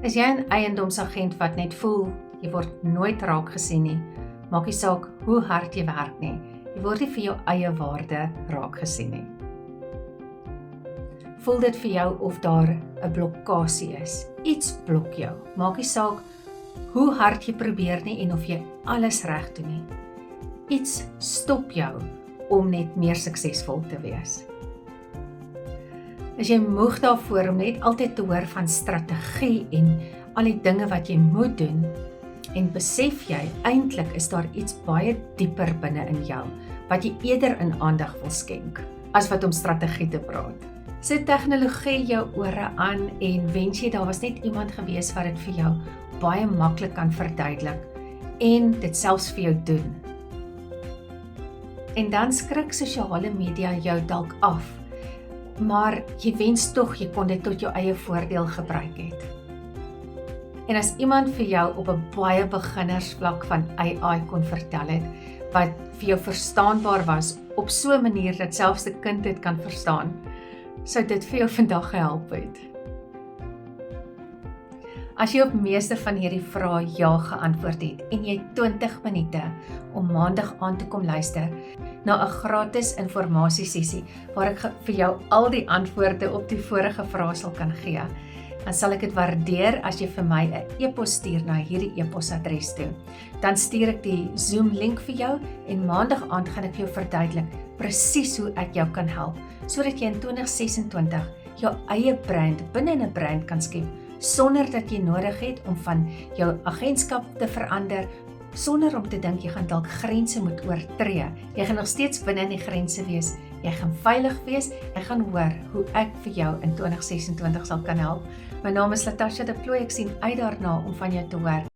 Is jy 'n eiendomsagent wat net voel, jy word nooit raak gesien nie, maak nie saak hoe hard jy werk nie, jy word nie vir jou eie waarde raak gesien nie. Voel dit vir jou of daar 'n blokkasie is, iets blok jou, maak nie saak hoe hard jy probeer nie en of jy alles reg doen nie. Iets stop jou om net meer suksesvol te wees. Is jy moeg daarvoor om net altyd te hoor van strategie en al die dinge wat jy moet doen, en besef jy, eintlik is daar iets baie dieper binne in jou, wat jy eerder in aandag wil skenk, as wat om strategie te praat. Sit tegnologie jou ore aan en wens jy daar was net iemand gewees wat dit vir jou baie maklik kan verduidelik, en dit selfs vir jou doen. En dan skrik sosiale media jou dalk af, maar jy wens tog jy kon dit tot jou eie voordeel gebruik het. En as iemand vir jou op 'n baie beginnersvlak van AI kon vertel het, wat vir jou verstaanbaar was, op so 'n manier dat selfs 'n kind dit kan verstaan, sou dit vir jou vandag gehelp het. As jy op meeste van hierdie vrae ja geantwoord het, en jy 20 minute om maandag aan te kom luister, na 'n gratis informasiesessie, waar ek vir jou al die antwoorde op die vorige vrae sal kan gee, dan sal ek dit waardeer as jy vir my 'n e-pos stuur na hierdie e-posadres toe. Dan stuur ek die Zoom link vir jou en maandag aand gaan ek vir jou verduidelik presies hoe ek jou kan help, sodat jy in 2026 jou eie brand binne 'n brand kan skep, sonder dat jy nodig het om van jou agentskap te verander, sonder om te dink jy gaan dalk grense moet oortree. Jy gaan nog steeds binne in die grense wees, jy gaan veilig wees, jy gaan hoor hoe ek vir jou in 2026 sal kan help. My naam is Latasha de Plooy, ek sien uit daarna om van jou te hoor.